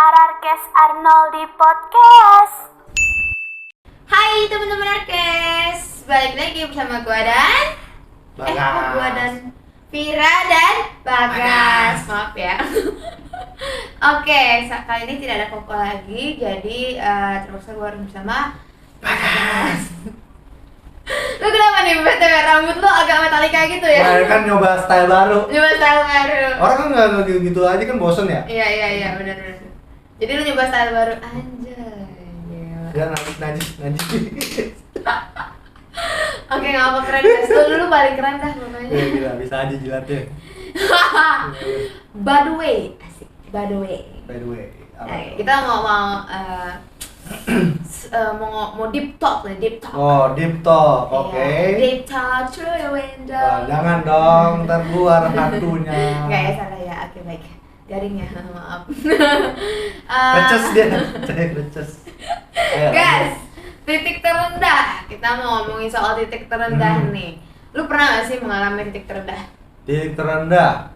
Ararkes Arnoldi Podcast. Hai teman-teman Arkes, balik lagi bersama gua dan Bagas. gua dan Vira dan Bagas. Maaf ya. Oke, kali ini tidak ada Koko lagi, jadi terpaksa gua harus bersama Bagas. Lu kenapa nih BTW rambut lu agak metalika gitu ya? Nah, kan nyoba style baru. Nyoba style baru. Orang kan nggak gitu aja kan bosen ya. Iya benar. Jadi lu nyoba style baru, anjay. Gila. Ya najis. Oke, nggak apa keren guys. Lu paling keren dah pokoknya. Ya gila, bisa aja jilatnya. By the way, asik. By the way. By the way, Kita mau deep talk nih, deep talk. Oh, deep talk, oke. Iya, deep talk through the window. Wah, jangan dong, ntar keluar hantunya. Nggak ya, salah ya. Oke, baik. Garing ya, maaf. Reces dia, saya reces. Ayo, Guys, titik terendah. Kita mau ngomongin soal titik terendah nih. Lu pernah gak sih mengalami titik terendah? titik terendah.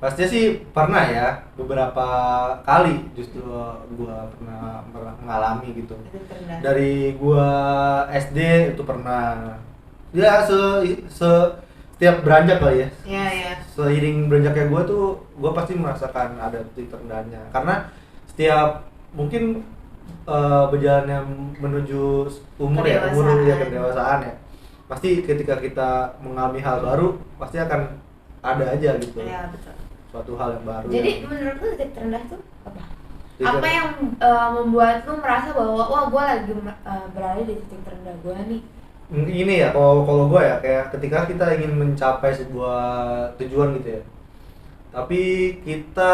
Pastinya sih pernah ya, beberapa kali justru gua pernah mengalami gitu. Titik terendah. Dari gua SD itu pernah. Ya setiap beranjak kali ya. Iya. Seiring beranjaknya gue pasti merasakan ada titik terendahnya karena setiap mungkin berjalannya menuju umur kedewasaan ya pasti ketika kita mengalami hal baru pasti akan ada aja gitu Iya, betul. suatu hal yang baru. Jadi ya. menurut lu titik terendah tuh apa? Titik Apa terendah. yang membuat lu merasa bahwa wah gue lagi berada di titik terendah gue nih? Ini ya kalau gue ya kayak ketika kita ingin mencapai sebuah tujuan gitu ya tapi kita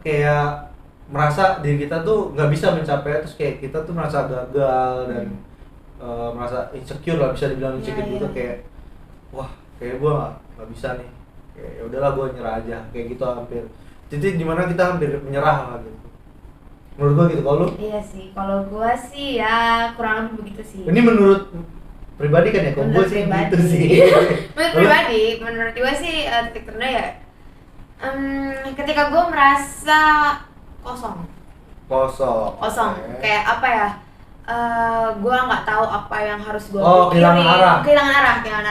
kayak merasa diri kita tuh nggak bisa mencapai terus kayak kita tuh merasa gagal dan merasa insecure lah, bisa dibilang insecure Iya. gitu kayak wah kayak gue nggak bisa nih, kayak ya udahlah gue nyerah aja kayak gitu, hampir titik dimana kita hampir menyerah lah gitu menurut gue gitu. Kalau lu? Iya sih, kalau gue sih ya kurang lebih begitu sih. Ini menurut pribadi kan ya, kalau gue sih gitu sih. Menurut pribadi, menurut gue sih titik terendah ya ketika gue merasa kosong. Oke. Kayak apa ya? Gue nggak tahu apa yang harus gue kehilangan arah. Kehilangan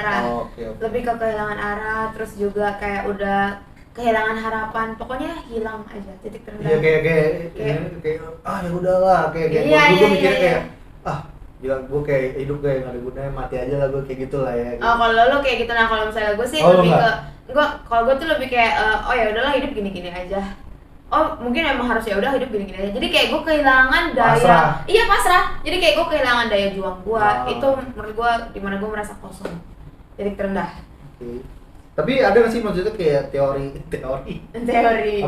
arah. Oke. Lebih ke kehilangan arah, terus juga kayak udah kehilangan harapan. Pokoknya hilang aja titik terendah. Iya kayak ya udahlah kayak Iya, gue iya, mikirnya iya. kayak gila gue kayak hidup kayak nggak ada gunanya, mati aja lah gue kayak gitulah ya. Gitu. Oh, kalau lo kayak gitu. Nah, kalau misalnya gue sih Oh, lebih enggak? ke kalau gue tuh lebih kayak oh ya udahlah hidup gini-gini aja. Oh, mungkin emang harus ya udah hidup gini-gini aja. Jadi kayak gue kehilangan daya. Pasrah. Iya, pasrah. Jadi kayak gue kehilangan daya juang gue. Oh. Itu menurut gue dimana gue merasa kosong. Titik terendah. Oke. Tapi ada nggak sih maksudnya kayak teori Teori.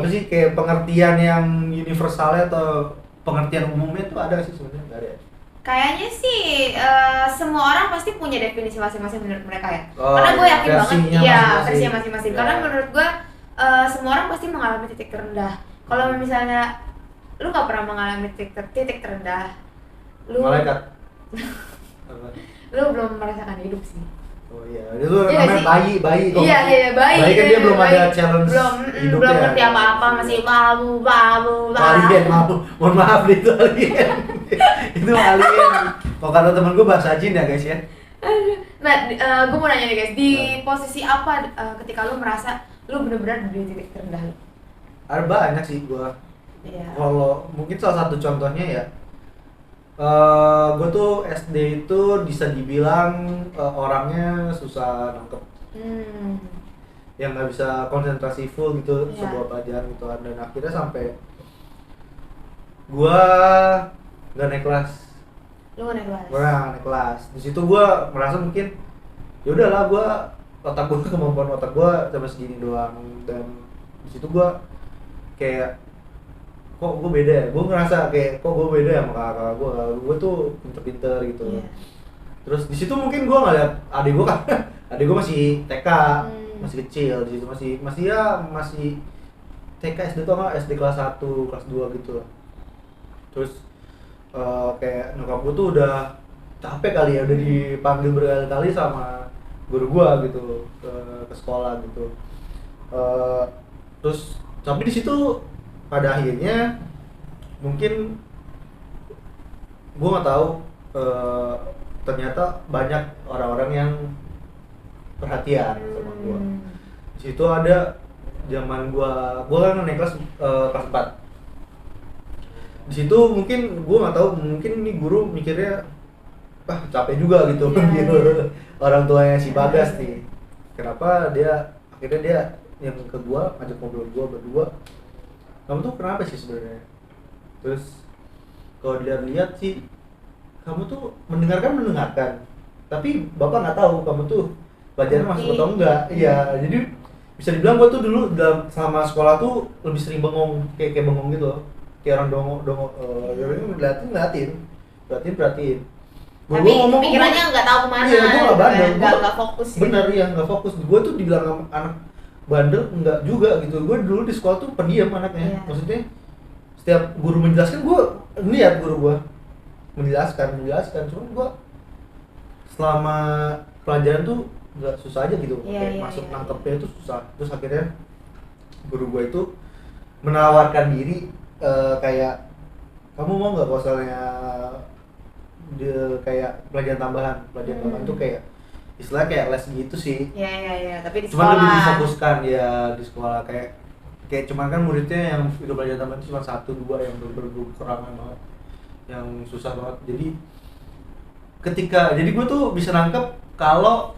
apa sih kayak pengertian yang universalnya atau pengertian umumnya tuh ada nggak sih sebenarnya? Nggak ada ya? Kayaknya sih semua orang pasti punya definisi masing-masing menurut mereka ya. Oh, Karena gue yakin banget, versinya iya masing-masing. versinya masing-masing. Ya. Karena menurut gue semua orang pasti mengalami titik terendah. Kalau misalnya lu nggak pernah mengalami titik terendah, lu Malaikat. Apa? lu belum merasakan hidup sih. Oh iya, itu Iya namanya sih. bayi. Iya, bayi. Bayi kan dia belum Bayi. ada challenge hidupnya. Belum ngerti apa-apa, masih babu. Alien, mohon maaf itu alien. Itu alien. Kalau kata temen gue bahasa jin ya guys ya. Nah, gue mau nanya nih guys, di posisi apa ketika lu merasa lu benar-benar di titik terendah lu? Ada banyak sih gue. Iya. Kalau mungkin salah satu contohnya ya, gue tuh SD itu bisa dibilang orangnya susah nangkep, yang nggak bisa konsentrasi full gitu Iya. sebuah pelajaran gitu, dan akhirnya sampai gue nggak naik kelas. Lu nggak naik kelas? Gue nggak naik kelas. Di situ gue merasa mungkin ya udahlah, kemampuan otak gue cuma segini doang, dan di situ gue kayak kok gue beda ya, gue ngerasa kayak kok gue beda ya sama kakak gue tuh pinter-pinter gitu. Iya. Terus di situ mungkin gue ngeliat adik gue kan, adik gue masih TK, masih kecil, di situ masih TK, SD tuh nggak, SD kelas 1, kelas 2 gitu. Terus kayak nyokap gue tuh udah capek kali ya, udah dipanggil berkali-kali sama guru gue gitu ke sekolah gitu. Terus tapi di situ pada akhirnya mungkin gue nggak tahu, ternyata banyak orang-orang yang perhatian sama gue. Di situ ada zaman gue kan naik kelas 4. Di situ mungkin gue nggak tahu, mungkin ini guru mikirnya capek juga gitu gitu. Orang tuanya si Bagas nih, kenapa dia akhirnya yang kedua ngajak ngobrol gue berdua, kamu tuh kenapa sih sebenarnya? Terus kalau dilihat sih, kamu tuh mendengarkan, tapi bapak nggak tahu kamu tuh pelajaran masuk atau enggak. Iya, jadi bisa dibilang gue tuh dulu dalam selama sekolah tuh lebih sering bengong, kayak bengong gitu loh, kayak orang dongok ngeliatin. Tapi pikirannya nggak tahu kemana. Iya, gue nggak bandel, nggak fokus. Bener ya, nggak fokus. Gue tuh dibilang anak bandel enggak juga gitu. Gue dulu di sekolah tuh pendiam anaknya. Iya. Maksudnya setiap guru menjelaskan, gue ngeliat guru gue menjelaskan. Cuma gue selama pelajaran tuh nggak susah aja gitu. Kayak masuk nangkepnya itu susah. Terus akhirnya guru gue itu menawarkan diri, kayak kamu mau nggak kalau misalnya kayak pelajaran tambahan tuh kayak istilahnya kayak les gitu sih. Iya, tapi di sekolah. Cuman lebih difokuskan ya di sekolah, kayak cuman kan muridnya yang itu pelajaran tambahan cuma 1-2 yang berkekurangan banget, yang susah banget. Jadi gue tuh bisa nangkep kalau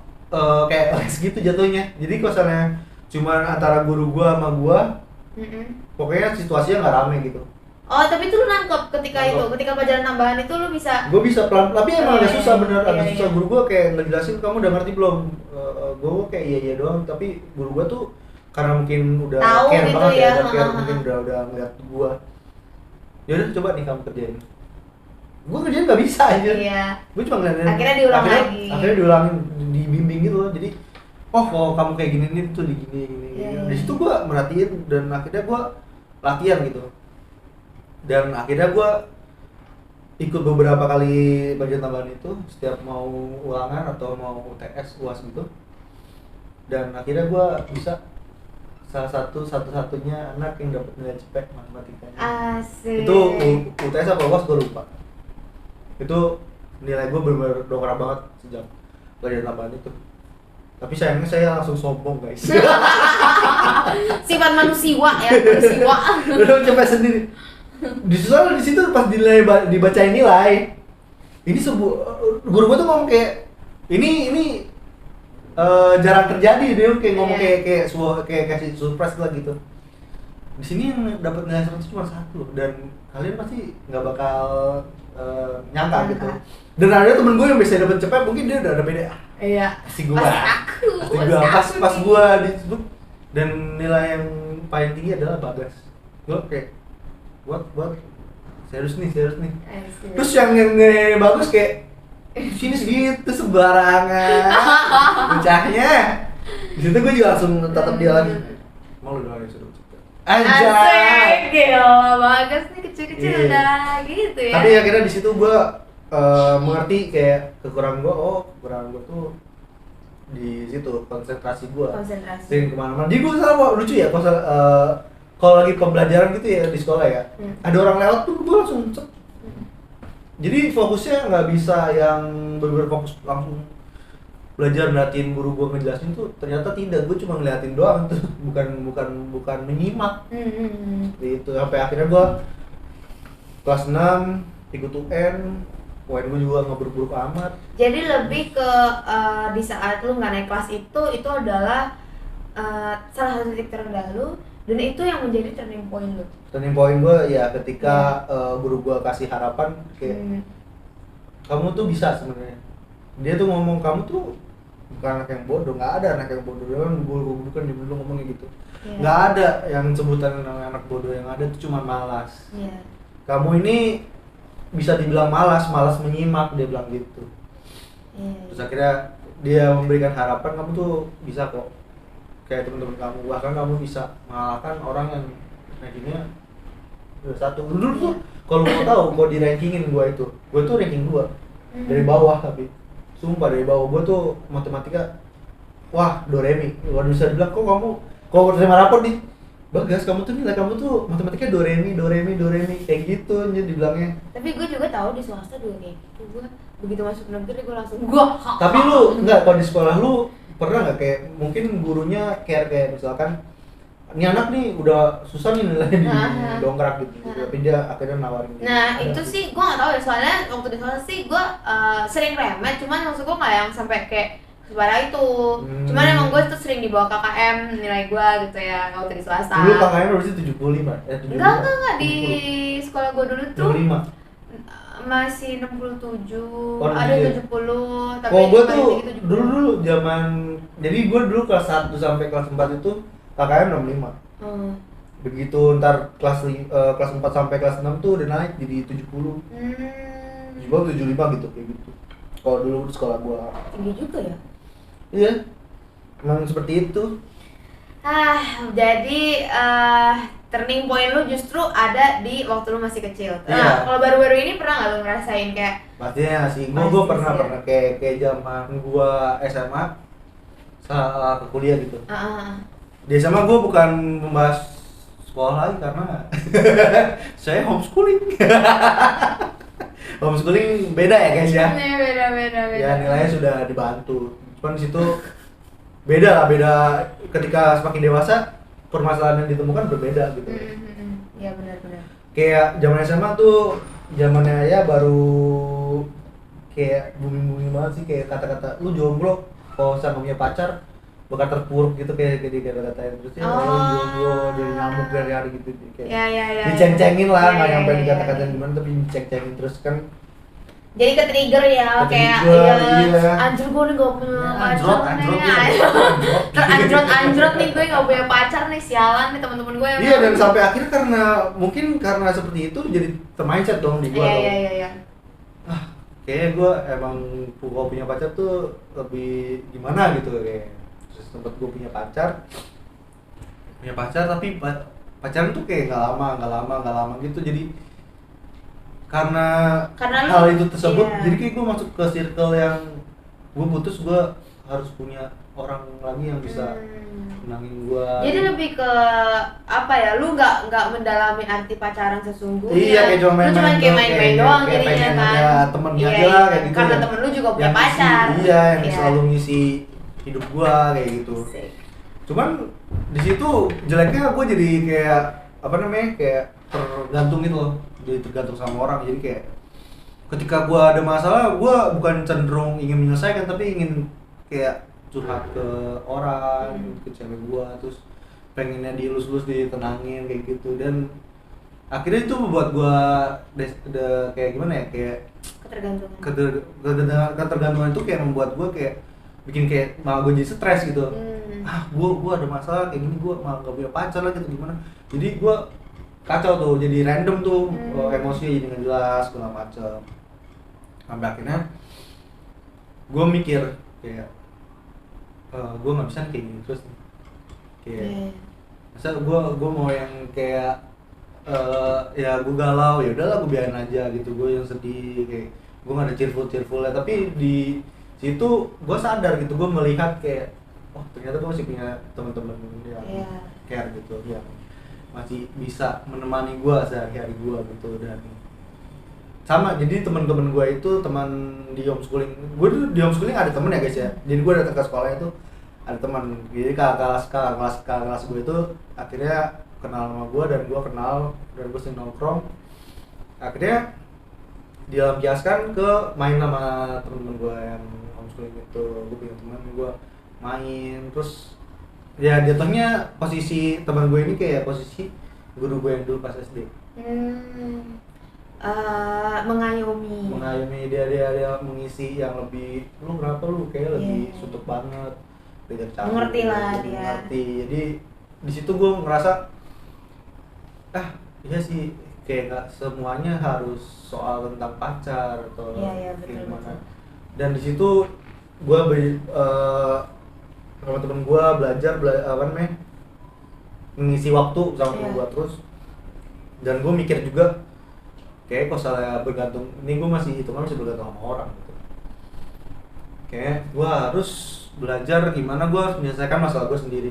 kayak les gitu jatuhnya. Jadi kalau misalnya cuman antara guru gue sama gue, pokoknya situasinya nggak rame gitu. Oh, tapi itu lu nangkep ketika pelajaran tambahan itu lu bisa. Gue bisa pelan, tapi emang agak susah bener, agak susah. Guru gue kayak ngejelasin, kamu udah ngerti belum? Gue kayak iya doang, tapi guru gue tuh karena mungkin udah tahu care gitu banget ya, care, mungkin udah ngeliat gue. Yaudah coba nih kamu kerjain. Gue kerjain nggak bisa aja. Iya. Gue cuma ngeliatin. Akhirnya diulang lagi. Akhirnya diulangin, dibimbing gitu loh. Jadi, kalau kamu kayak gini nih tuh gini. Di situ gue merhatiin dan akhirnya gue latihan gitu. Dan akhirnya gue ikut beberapa kali pelajaran tambahan itu, setiap mau ulangan atau mau UTS, UAS gitu. Dan akhirnya gue bisa satu-satunya anak yang dapat nilai cepet matematikanya. Asik. Itu UTS apa UAS gue lupa. Itu nilai gue bener-bener dongkrak banget sejak pelajaran tambahan itu. Tapi sayangnya saya langsung sombong guys. Sifat manusia. Udah cepet sendiri. Di situ pas dibacain nilai, ini guru gue tuh ngomong kayak ini jarang terjadi. Dia kayak ngomong kayak kasih surprise lah gitu. Di sini yang dapat nilai 100 cuma 1 loh, dan kalian pasti nggak bakal nyangka gitu. Dan ada temen gue yang biasanya dapat cepet, mungkin dia udah ada beda. Iya. Pasti pas gue disebut, dan nilai yang paling tinggi adalah Bagas. Gue kayak buat serius nih. Terus yang bagus kayak sini segitu sembarangan pecahnya. Di situ gue juga langsung tatap dia lagi. Mau lu doang ya sudah. Asik, gila Bagas nih kecil-kecil udah gitu ya. Tapi akhirnya di situ gue mengerti kayak kekurangan gue tuh di situ, konsentrasi gue. Sering kemana-mana. Jadi gue selalu lucu ya kalau lagi pembelajaran gitu ya di sekolah ya, ada orang lewat tuh gue langsung jadi fokusnya nggak bisa yang bener-bener fokus langsung belajar ngeliatin guru gue ngejelasin tuh, ternyata tidak, gue cuma ngeliatin doang tuh, bukan menyimak. Itu sampai akhirnya gue kelas 6 ikut UN gue juga nggak buruk-buruk amat. Jadi lebih ke di saat lu nggak naik kelas itu adalah salah satu titik terendah lu. Dan itu yang menjadi turning point lu. Turning point gue ya ketika guru gue kasih harapan kayak kamu tuh bisa sebenarnya. Dia tuh ngomong kamu tuh bukan anak yang bodoh, nggak ada anak yang bodoh. Dia kan guru kan dulu ngomongnya gitu. Nggak ada yang sebutan anak bodoh, yang ada tuh cuma malas. Kamu ini bisa dibilang malas menyimak, dia bilang gitu. Terus akhirnya dia memberikan harapan, kamu tuh bisa kok kayak teman-teman kamu, bahkan kamu bisa mengalahkan orang yang rankingnya udah 1. Dulu tuh kalau mau tahu, kalau di rankingin gue tuh ranking 2 dari bawah, tapi sumpah dari bawah. Gue tuh matematika wah doremi, waduh bisa dibilang kok kamu kalau terima rapor nih Bagas, kamu tuh nilai kamu tuh matematika do re mi kayak gitu aja dibilangnya. Tapi gue juga tahu di swasta juga kayak gitu. Gue begitu masuk negeri gue langsung gua. Tapi lu enggak, kalau di sekolah lu pernah nggak kayak mungkin gurunya care kayak misalkan ini anak nih udah susah nih nilainya di dongkrak gitu, tapi dia akhirnya nawarin. Nah Ada itu nggak? sih gue nggak tahu ya, soalnya waktu di swasta sih gue sering remet, cuman maksud gue nggak yang sampai kayak separah itu. Cuman emang gue tuh sering dibawa KKM nilai gue gitu ya kalau di swasta. Dulu KKN harusnya 75, 75. Enggak di sekolah gue dulu tuh 75. masih 67, Oh, ada iya. 70, tapi Oh, gue paling tuh tinggi 70. dulu zaman, jadi gue dulu kelas 1 sampai kelas 4 itu KKM 65. Begitu ntar kelas 4 sampai kelas 6 tuh udah naik jadi 70. 75 gitu kayak gitu. Kalau dulu di sekolah gue. Tinggi juga ya. Iya. Emang seperti itu. Jadi turning point lu justru ada di waktu lu masih kecil. Iya. Kalau baru-baru ini pernah nggak lu ngerasain kayak Pastinya sih, gue Pasti pernah sih. pernah kayak zaman gue SMA saat ke kuliah gitu. Di SMA gue bukan membahas sekolah lagi karena saya homeschooling. Homeschooling beda ya guys ya. beda. Ya nilainya sudah dibantu. Cuman di situ beda ketika semakin dewasa permasalahan yang ditemukan berbeda gitu. Ya benar-benar. Kayak zaman SMA tuh zamannya ya baru kayak booming banget sih, kayak kata-kata lu jomblo kalau sama punya pacar bakal terpuruk gitu kayak kata-katain terus ya lu jomblo jadi nyamuk dari hari gitu kayak Ya. diceng-cengin lah, nggak nyampe Ya. dikata-katain gimana tapi diceng-cengin terus kan. Jadi ke trigger ya, kayak Ke-trigger, iya. anjir gue nih gak punya Anjrot, pacar anjrot, nih. iya. Anjrot nih gue gak punya pacar nih, sialan nih teman-teman gue. Iya, dan sampai akhir karena seperti itu jadi termindset dong di gua dong. Iya. Kayaknya gue emang kalau punya pacar tuh lebih gimana gitu kayak. Terus tempat gue punya pacar tapi pacaran tuh kayak nggak lama gitu, jadi karena Karena hal lu- itu tersebut iya. jadi kayak gue masuk ke circle yang gue putus, gue harus punya orang lagi yang bisa menangin gue. Jadi lebih ke apa ya? Lu nggak mendalami arti pacaran sesungguhnya. Iya, kayak cuma Lu cuman kayak main-main doang kayak jadinya pengen kan. ada temennya Iya, aja lah kayak gitu. Karena yang- temen lu juga punya yang ngisi- pacar. Iya, yang Iya. selalu ngisi hidup gua kayak gitu. Asik. Cuman di situ jeleknya gue jadi kayak apa namanya, kayak tergantung gitu loh, jadi tergantung sama orang. Jadi kayak ketika gue ada masalah, gue bukan cenderung ingin menyelesaikan tapi ingin kayak curhat ke orang, ke cewek gue, terus pengennya dielus-elus, ditenangin kayak gitu. Dan akhirnya itu membuat gue kayak gimana ya, kayak Ketergantungan. ketergantungan itu kayak membuat gue kayak bikin kayak malah gue jadi stres gitu. Gue ada masalah kayak gini, gue malah gak punya pacar lah gitu, gimana. Jadi gue kacau tuh, jadi random tuh, emosinya jadi gak jelas segala macam. Sampai akhirnya gue mikir kayak gue nggak bisa kayak gini terus nih. Kayak masa gue mau yang kayak ya gue galau, ya udahlah gue biarin aja gitu, gue yang sedih kayak gue nggak ada cheerfulnya. Tapi di situ gue sadar gitu, gue melihat kayak ternyata gue masih punya teman-teman yang care gitu, yang masih bisa menemani gue sehari-hari gue gitu. Dan sama, jadi teman-teman gue itu teman di homeschooling. Gue tuh di homeschooling ada temen ya guys ya, jadi gue datang ke sekolahnya itu ada teman. Jadi kakak kelas gue itu akhirnya kenal sama gue, dan gue kenal, dan gue sering nongkrong. Akhirnya dilampiaskan ke main sama temen-temen gue yang homeschooling itu. Gue punya teman, gue main, terus ya jatuhnya posisi teman gue ini kayak posisi guru gue yang dulu pas SD. Mengayomi dia mengisi yang lebih, lu kenapa lu kayak lebih suntuk banget, belajar cabut, Mengerti lah dia. mengerti. Jadi di situ gue ngerasa iya sih, kayak nggak semuanya harus soal tentang pacar atau kayak gimana. Dan di situ gue sama temen gue belajar mengisi waktu sama temen gue terus. Dan gue mikir juga kayak kalau saya bergantung, ini gue masih bergantung sama orang gitu. Kayak gue harus belajar gimana gue harus menyelesaikan masalah gue sendiri.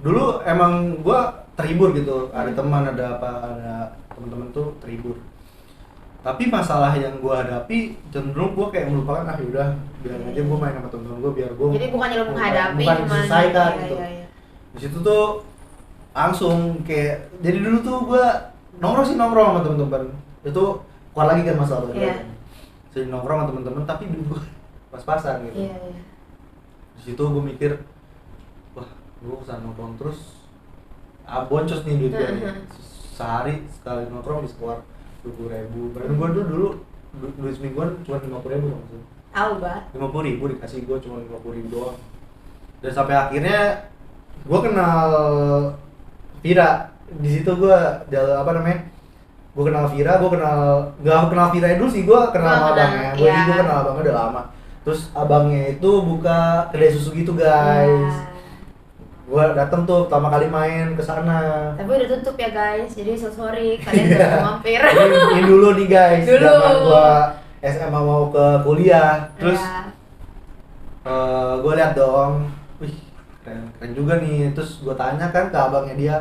Dulu emang gue terhibur gitu, ada teman, ada teman-teman tuh terhibur. Tapi masalah yang gue hadapi cenderung gue kayak melupakan, udah biar aja gue main sama temen-temen gue, biar gue Jadi bukannya lo menghadapi, bukan cuman diselesaikan iya, gitu. iya. Di situ tuh langsung kayak, jadi dulu tuh gue nongkrong sama temen-temen itu keluar lagi kan masalah Iya. sering nongkrong sama temen-temen tapi dulu gue pas-pasan gitu. Iya, iya. Di situ gue mikir, wah gue kesana nongkrong terus boncos nih duit gue nih. Sehari sekali nongkrong bisa keluar 20.000. Padahal gue dulu duit semingguan cuma 50.000 maksudnya. Tahu bah. 50.000 dikasih gue cuma 50.000 doang. Dan sampai akhirnya gue kenal Vira. Di situ gue apa namanya? Gue kenal Vira, gak kenal Vira dulu sih, gue kenal sama abangnya. Gue kenal abangnya udah lama. Terus abangnya itu buka kedai susu gitu guys. Gue dateng tuh pertama kali main ke sana. Tapi udah tutup ya guys, jadi so sorry kalian jangan mampir. Ini dulu nih guys, Dulu. zaman gue SMA mau ke kuliah, terus gue lihat dong, wih keren juga nih. Terus gue tanya kan ke abangnya dia,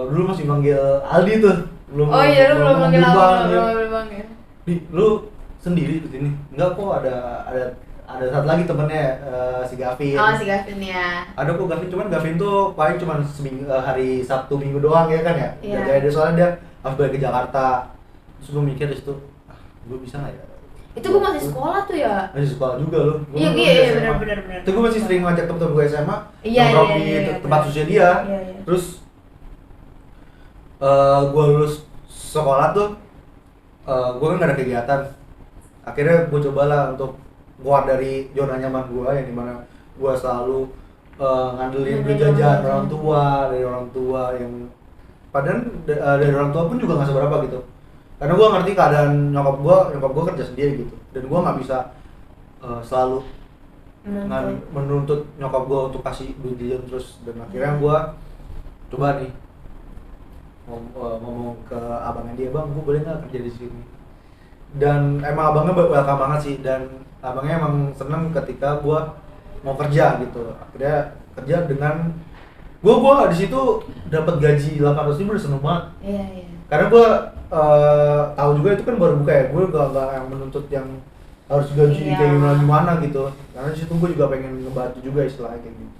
dulu masih manggil Aldi tuh, Oh iya, lu belum manggil abang, ya. belum manggil. Nih, lu sendiri di sini? Enggak kok, ada satu lagi temennya, si Gavin. Oh si Gavin ya. Ada kok Gavin, cuman Gavin tuh paling cuman seminggu, hari Sabtu Minggu doang ya kan ya. Iya. Dia soalnya dia harus balik ke Jakarta. Terus gue mikir di situ, gue bisa nggak ya? Itu gue masih sekolah tuh ya. Masih sekolah juga loh. Iya benar. Itu gue masih sering ngajak temen-temen gue SMA Iya, nongkrong iya, di iya, tempat iya. susunya dia. Iya. Terus gue lulus sekolah tuh, gue kan gak ada kegiatan. Akhirnya gue cobalah untuk keluar dari zona nyaman gue, yang dimana gue selalu ngandelin duit jajan dari orang tua yang padahal dari orang tua pun juga nggak seberapa gitu. Karena gue ngerti keadaan nyokap gue kerja sendiri gitu, dan gue nggak bisa selalu menuntut nyokap gue untuk kasih duit jajan terus. Dan akhirnya gue coba nih ngomong ke abangnya dia, bang gue boleh nggak kerja di sini. Dan emang abangnya welcome banget sih, dan abangnya emang seneng ketika gue mau kerja gitu. Akhirnya kerja dengan gue di situ dapat gaji 800.000 udah seneng banget. Iya. Karena gue tahu juga itu kan baru buka ya, gue gak yang menuntut yang harus gaji kayak gimana gitu. Karena di situ gue juga pengen ngebantu juga istilahnya kayak gitu.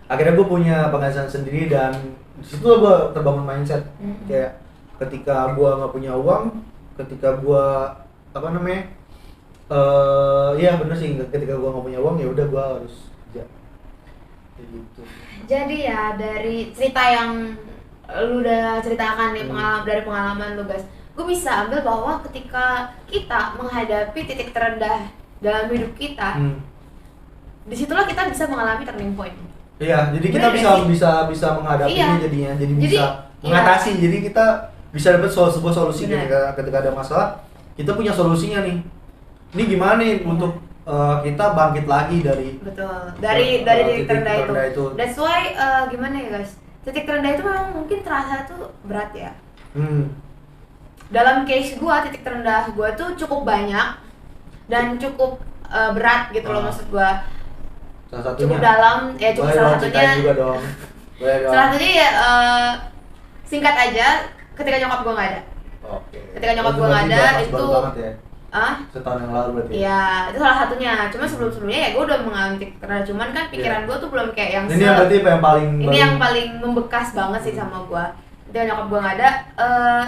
Akhirnya gue punya penghasilan sendiri, dan di situ gue terbangun mindset kayak ketika gue nggak punya uang, ketika gue iya bener sih, ketika gue nggak punya uang ya udah gue harus kerja kayak gitu. Jadi ya dari cerita yang lu udah ceritakan nih, dari pengalaman lu guys, gue bisa ambil bahwa ketika kita menghadapi titik terendah dalam hidup kita, disitulah kita bisa mengalami turning point. Iya, jadi kita bisa menghadapinya jadinya, jadi bisa mengatasi. Jadi kita bisa dapat sebuah solusi ketika ada masalah, kita punya solusinya nih. Ini gimana nih untuk kita bangkit lagi dari titik terendah itu. That's why gimana ya guys? Titik terendah itu memang mungkin terasa tuh berat ya. Dalam case gua, titik terendah gua tuh cukup banyak dan cukup berat gitu loh, maksud gua. Salah satunya Cukup dalam ya, cukup salah satunya juga dong. Salah satunya ya singkat aja, ketika nyokap gua nggak ada. Oke. Ketika nyokap gua nggak ada itu setahun yang lalu berarti. Iya, itu salah satunya. Cuma sebelumnya ya gue udah mengalami titik terendah, cuman kan pikiran gue tuh belum kayak yang ini yang berarti yang paling membekas banget sih sama gue. Ketika nyokap gue nggak ada,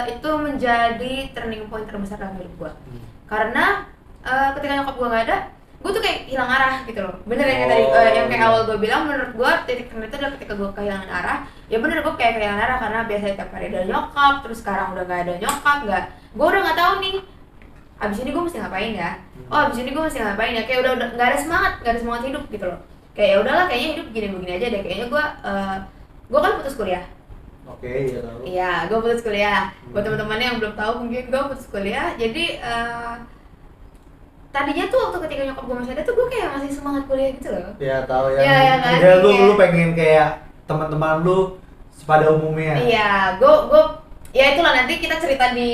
itu menjadi turning point terbesar dalam hidup gue. Karena ketika nyokap gue nggak ada, gue tuh kayak hilang arah gitu loh. Bener yang tadi yang kayak awal gue bilang, menurut gue titik terendah itu adalah ketika gue kehilangan arah. Ya bener, gue kayak kehilangan arah karena biasanya tiap hari ada nyokap, terus sekarang udah nggak ada nyokap, gue udah nggak tahu nih abis ini gue mesti ngapain ya. Abis ini gue mesti ngapain ya, kayak udah nggak ada semangat hidup gitu loh. Kayak ya udahlah, kayaknya hidup begini aja deh. Kayaknya gue kan putus kuliah. Oke, iya tahu. Iya, gue putus kuliah. Buat teman-temannya yang belum tahu, mungkin gue putus kuliah. Jadi tadinya tuh waktu ketika nyokap gue masih ada tuh gue kayak masih semangat kuliah gitu loh. Iya tahu ya. Iya kan. Lu pengen kayak teman-teman lu pada umumnya. Iya, gue ya itulah, nanti kita cerita di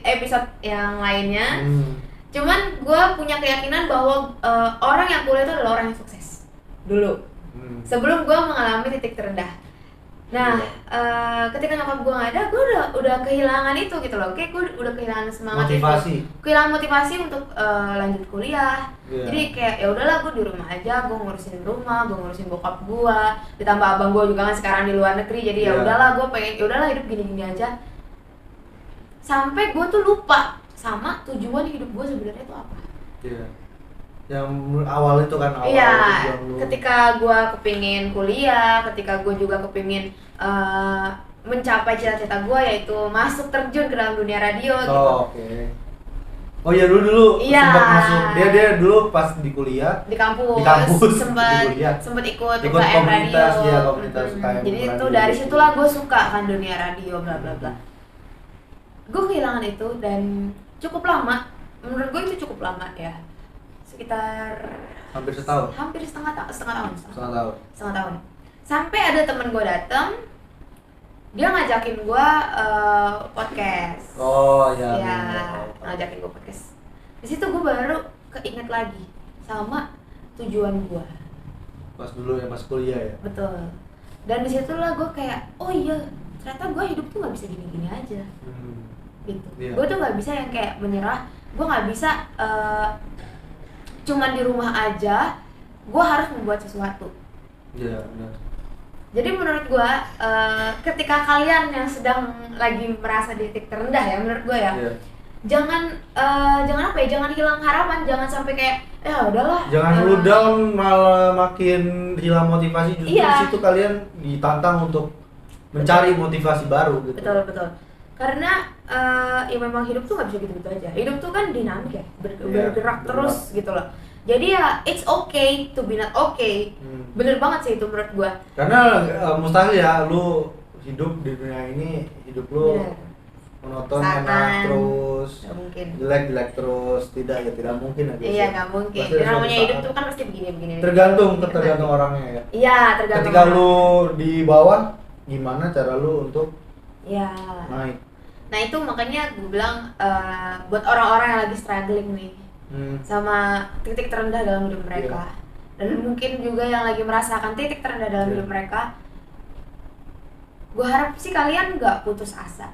episode yang lainnya. Cuman gue punya keyakinan bahwa orang yang kuliah itu adalah orang yang sukses dulu. Sebelum gue mengalami titik terendah. Nah, ketika nyokap gue nggak ada, gue udah kehilangan itu gitu loh. Kayak gue udah kehilangan semangat Motivasi. itu. Kehilangan motivasi untuk lanjut kuliah. Iya. Jadi kayak ya udahlah, gue di rumah aja, gue ngurusin rumah, gue ngurusin bokap gue. Ditambah abang gue juga kan sekarang di luar negeri. Jadi ya Iya. udahlah, gue pengen ya udahlah hidup gini-gini aja. Sampai gue tuh lupa sama tujuan hidup gue sebenarnya itu apa. Iya. Yang awal itu kan awal Iya, tujuan lu. ketika gue kepingin kuliah, ketika gue juga kepingin mencapai cita-cita gue yaitu masuk terjun ke dalam dunia radio gitu. Oh, oke. Oh iya dulu Iya. sempat masuk. Dia dulu pas di kuliah Di kampus, Di kampus, sempat di kuliah. ikut Ikut UKM komunitas, radio. iya, komunitas UKM Jadi itu radio. dari situlah gue suka kan dunia radio bla bla bla. Gue kehilangan itu dan cukup lama. Menurut gue itu cukup lama ya. Sekitar hampir setahun. hampir setengah tahun. Setengah tahun. Sampai ada temen gue datang, dia ngajakin gue podcast. Oh iya. Ya, bener. ngajakin gue podcast. Di situ gue baru keinget lagi sama tujuan gue. Pas dulu ya, pas kuliah ya. Betul. Dan disitulah gue kayak, oh iya, ternyata gue hidup tuh nggak bisa gini-gini aja. Gitu. Iya. Gue tuh nggak bisa yang kayak menyerah. Gue nggak bisa cuman di rumah aja. Gue harus membuat sesuatu. Iya, benar. Jadi menurut gue, ketika kalian yang sedang lagi merasa di titik terendah ya, menurut gue ya, Iya. jangan apa ya, jangan hilang harapan, jangan sampai kayak ya udahlah. Jangan lu down malah makin hilang motivasi, justru Iya. di situ kalian ditantang untuk mencari motivasi baru gitu. Betul. Karena ya memang hidup tuh nggak bisa gitu-gitu aja. Hidup tuh kan dinamik ya, Iya, bergerak terus gitu loh. Jadi ya it's okay to be not okay. Bener banget sih itu menurut gua. Karena mustahil ya lu hidup di dunia ini, hidup lu Bener. monoton, Sangat. enak terus, Nggak mungkin. jelek terus, tidak mungkin ya guys. Iya nggak mungkin. Pasti ada suatu Namanya hidup saat. tuh kan pasti begini. Tergantung Gitu. orangnya ya. Iya, tergantung. Ketika orang. lu di bawah, gimana cara lu untuk Iya. naik? Nah itu makanya gue bilang buat orang-orang yang lagi struggling nih sama titik terendah dalam hidup mereka, dan mungkin juga yang lagi merasakan titik terendah dalam hidup mereka, gue harap sih kalian nggak putus asa.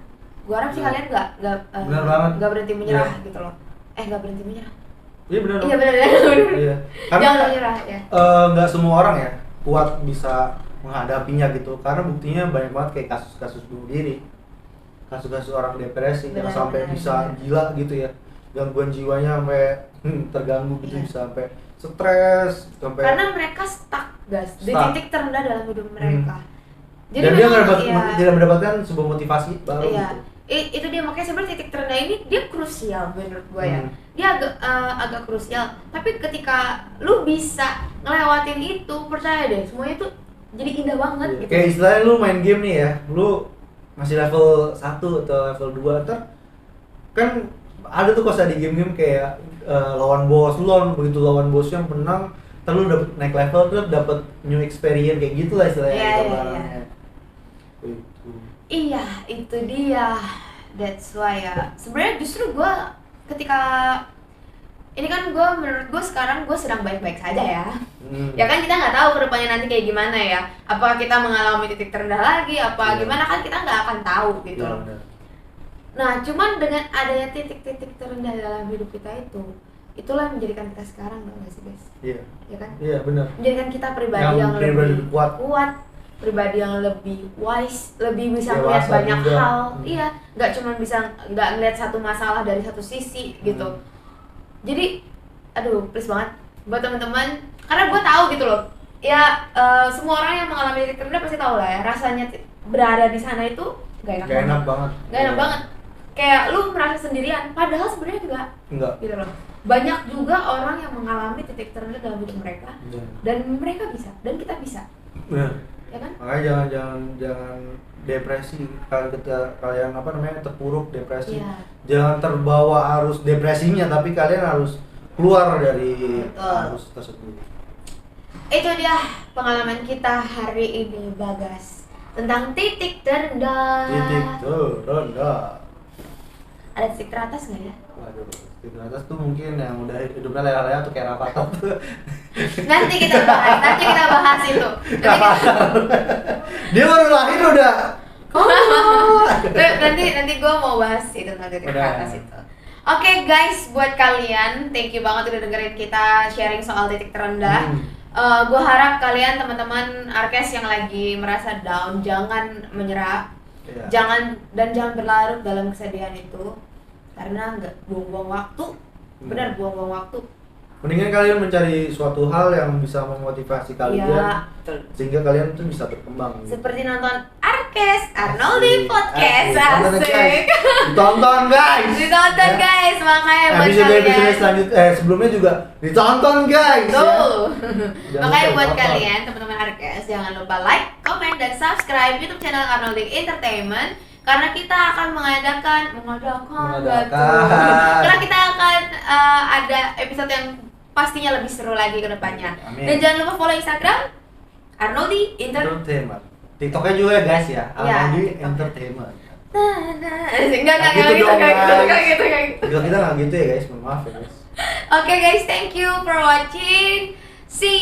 Gue harap sih kalian Benar banget. nggak berhenti menyerah gitu loh. Nggak berhenti menyerah. Iya benar. Iya benar. Iya. Jangan menyerah ya. Nggak semua orang ya kuat bisa menghadapinya gitu, karena buktinya banyak banget kayak kasus-kasus bunuh diri, kasus-kasus orang depresi yang sampai bisa gila gitu ya, gangguan jiwanya sampai terganggu gitu, bisa sampai stres, sampai Karena mereka stuck guys di Stuck. titik terendah dalam hidup mereka. dan dia memang, tidak mendapatkan sebuah motivasi baru iya. gitu. Itu dia, makanya sebenarnya titik terendah ini dia krusial menurut gue ya. Dia agak krusial, tapi ketika lu bisa ngelewatin itu, percaya deh semuanya tuh jadi indah banget Iya. gitu. Kayak istilahnya lu main game nih ya, lu masih level 1 atau level 2 kan ada tuh kosa di game-game kayak lawan bos, begitu lawan bos yang menang, terus lu dapet naik level, terus dapet new experience kayak gitulah istilahnya. Iya, gambarannya. Itu. Iya, itu dia. That's why ya. Sebenarnya justru gue ketika ini kan menurut gue sekarang gue sedang baik-baik saja ya. Ya kan kita nggak tahu kedepannya nanti kayak gimana ya. Apakah kita mengalami titik terendah lagi? Apa gimana kan kita nggak akan tahu gitu loh. benar. Nah, cuman dengan adanya titik-titik terendah dalam hidup kita itulah yang menjadikan kita sekarang, nggak sih guys? Iya. Ya kan? Iya, benar. Menjadikan kita pribadi Yang yang pribadi lebih kuat. pribadi yang lebih wise, lebih bisa Dewasa melihat banyak juga. hal. Iya, nggak cuma bisa nggak ngeliat satu masalah dari satu sisi gitu. Jadi, aduh, please banget buat teman-teman, karena gue tahu gitu loh. Ya, semua orang yang mengalami titik terendah pasti tahu lah ya, rasanya berada di sana itu gak enak banget. Gak enak banget. Kayak lu merasa sendirian, padahal sebenarnya enggak. Gitu loh. Banyak juga orang yang mengalami titik terendah dalam hidup mereka, dan mereka bisa, dan kita bisa. Benar. Ya kan? Makanya jangan depresi kalau kalian terpuruk depresi. Iya. Jangan terbawa arus depresinya, tapi kalian harus keluar dari Betul. arus tersebut. Itu dia pengalaman kita hari ini, Bagas, tentang titik terendah. Titik terendah. Ada titik teratas nggak ya? Waduh, di atas tuh mungkin yang udah hidupnya leha-leha tuh kayak Rafathar tuh. Nanti kita bahas itu. Dia baru lahir udah. Nanti gue mau bahas itu tentang titik teratas itu. Oke guys, buat kalian, thank you banget udah dengerin kita sharing soal titik terendah. Gue harap kalian teman-teman Arkes yang lagi merasa down jangan menyerah, jangan berlarut dalam kesedihan itu, karena nggak buang-buang waktu, benar buang-buang waktu. Mendingan kalian mencari suatu hal yang bisa memotivasi kalian, betul. sehingga kalian tuh bisa berkembang. Seperti nonton Arkes Arnoldi Podcast, asik. Ditonton guys. Ditonton guys, makanya buat episode kalian. selanjutnya sebelumnya juga ditonton guys. Tuh. Ya. Makanya buat lupa kalian teman-teman Arkes jangan lupa like, comment, dan subscribe YouTube channel Arnoldi Entertainment karena kita akan mengadakan karena kita akan ada episode yang pastinya lebih seru lagi ke depannya. Amin. Dan jangan lupa follow Instagram Arnoldi Entertainment. TikToknya juga ya guys ya. Arnoldi Entertainment. Enggak gitu. Kita nggak gitu ya guys, mohon maaf ya guys. Oke guys, thank you for watching. See